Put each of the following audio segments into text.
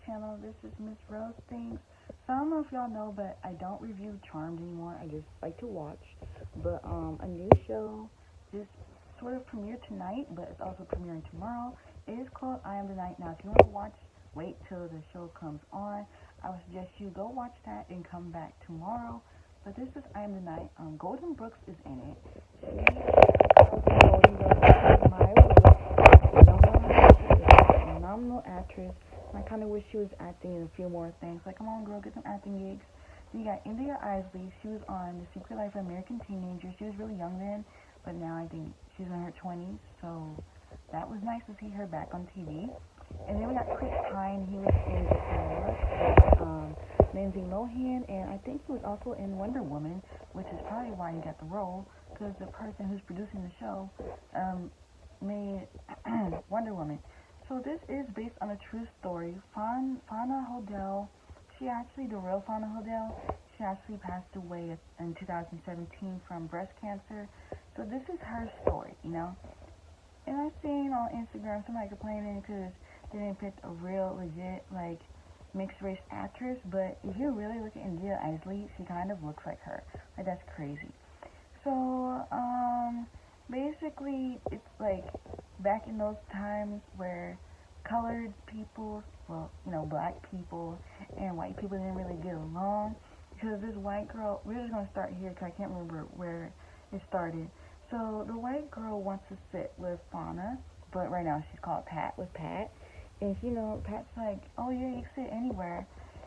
channel. This is Miss Rose Things. So I don't know if y'all know, but I don't review Charmed anymore. I just like to watch. But a new show just sort of premiered tonight, but it's also premiering tomorrow. It is called I Am the Night. Now, if you want to watch, wait till the show comes on. I would suggest you go watch that and come back tomorrow. But this is I Am the Night. Golden Brooks is in it. Golden Brooks is my I don't know how she is a phenomenal actress. I kind of wish she was acting in a few more things. Like, come on, girl, get some acting gigs. Then you got India Isley. She was on The Secret Life of American Teenager. She was really young then, but now I think she's in her 20s. So that was nice to see her back on TV. And then we got Chris Pine. He was in Lindsay Lohan, and I think he was also in Wonder Woman, which is probably why he got the role, because the person who's producing the show made Wonder Woman. So this is based on a true story. Fauna Hodel, the real Fauna Hodel, she actually passed away in 2017 from breast cancer. So this is her story, you know. And I seen on Instagram somebody complaining because they didn't pick a real, legit, like, mixed race actress. But if you really look at India Isley, she kind of looks like her. Like, that's crazy. So, basically, it's like back in those times where colored people, well, you know, black people and white people didn't really get along. Because this white girl, we're just going to start here because I can't remember where it started. So the white girl wants to sit with Fauna, but right now she's called Pat with Pat. And you know, Pat's like, oh yeah, you can sit anywhere.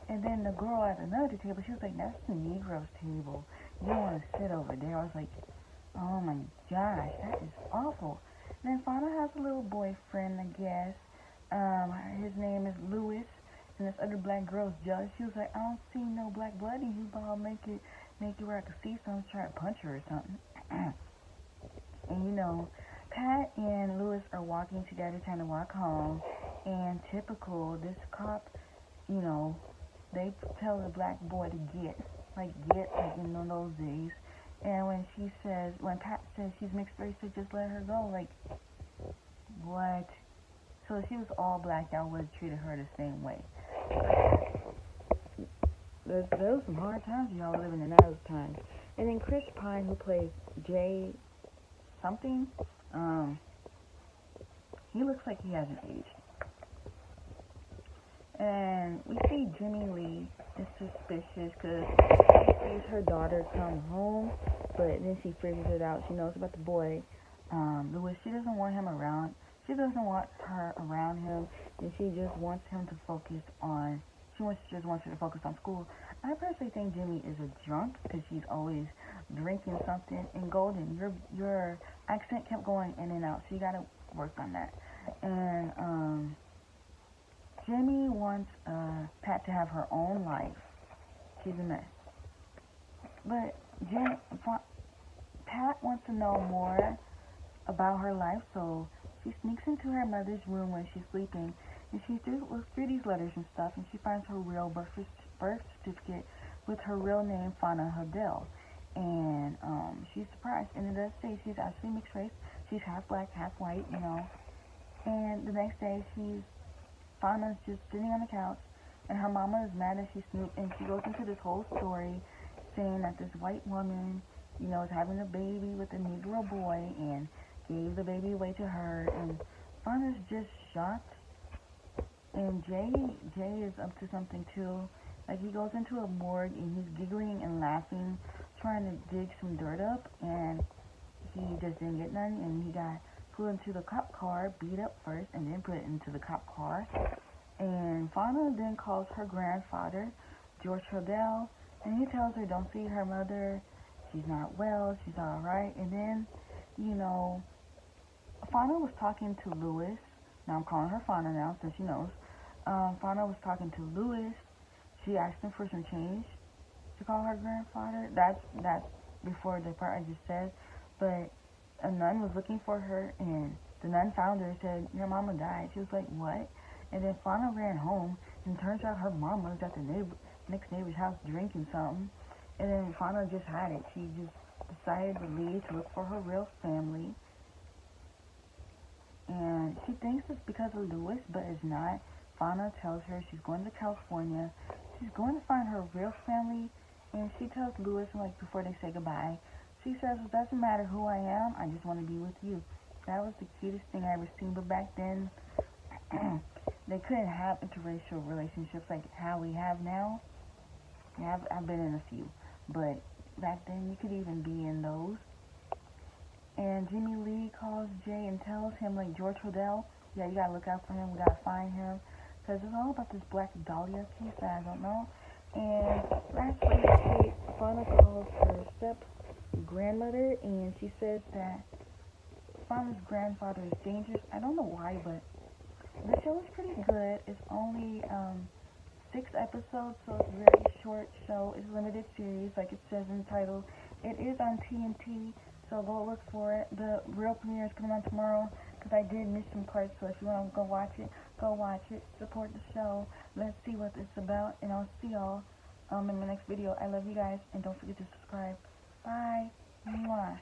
And then the girl at another table, she was like, that's the Negro's table. You don't want to sit over there. I was like, oh my gosh, that is awful. And then Fauna has a little boyfriend, I guess. His name is Louis. And this other black girl's jealous. She was like, I don't see no black blood in you, but I'll make it where I can see someone try to punch her or something. And you know, Pat and Louis are walking together trying to walk home. And typical, this cop, you know, they tell the black boy to get, like in those days. And when Pat says she's mixed race, they just let her go. Like, what? So if she was all black, y'all would have treated her the same way. There was some hard times y'all were living in those times. And then Chris Pine, who plays Jay something, he looks like he hasn't aged. And we see Jimmy Lee is suspicious because she sees her daughter come home, but then she figures it out. She knows about the boy, Louis. She doesn't want him around. She doesn't want her around him, and she just wants him to focus on. Just wants her to focus on school. I personally think Jimmy is a drunk because she's always drinking something. And Golden, your accent kept going in and out, so you gotta work on that. And Jimmy wants Pat to have her own life. She's a mess. But Pat wants to know more about her life, so she sneaks into her mother's room when she's sleeping, and she looks through these letters and stuff, and she finds her real birth certificate with her real name, Fauna Hodel. And she's surprised, and it does say she's actually mixed race. She's half black, half white, you know. And the next day, Fauna's just sitting on the couch, and her mama is mad that she snooped, and she goes into this whole story saying that this white woman, you know, is having a baby with a Negro boy and gave the baby away to her, and Fauna's just shocked. And Jay is up to something too. Like, he goes into a morgue and he's giggling and laughing, trying to dig some dirt up, and he just didn't get none, and he got put into the cop car, beat up first, and then put into the cop car. And Fauna then calls her grandfather, George Hodel, and he tells her, don't see her mother, she's not well, she's alright. And then, you know, Fauna was talking to Louis. Now I'm calling her Fauna now since she knows. Fauna was talking to Louis. She asked him for some change to call her grandfather. That's before the part I just said. But a nun was looking for her, and the nun found her and said, your mama died. She was like, what? And then Fauna ran home, and turns out her mama was at the next neighbor's house drinking something. And then Fauna just had it. She just decided to leave to look for her real family. And she thinks it's because of Louis, but it's not. Fauna tells her she's going to California. She's going to find her real family, and she tells Louis, like, before they say goodbye, she says, it doesn't matter who I am, I just want to be with you. That was the cutest thing I ever seen, but back then, they couldn't have interracial relationships like how we have now. Yeah, I've been in a few, but back then you could even be in those. And Jimmy Lee calls Jay and tells him, like, George Hodel, yeah, you gotta look out for him, we gotta find him, because it's all about this Black Dahlia case that I don't know. And last week, Fauna calls her step-grandmother, and she says that Fauna's grandfather is dangerous. I don't know why, but the show is pretty good. It's only 6 episodes, so it's a very short show. It's a limited series, like it says in the title. It is on TNT, so go look for it. The real premiere is coming on tomorrow, because I did miss some parts, so if you want to go watch it, go watch it. Support the show. Let's see what it's about, and I'll see y'all in the next video. I love you guys, and don't forget to subscribe. Bye. Mwah.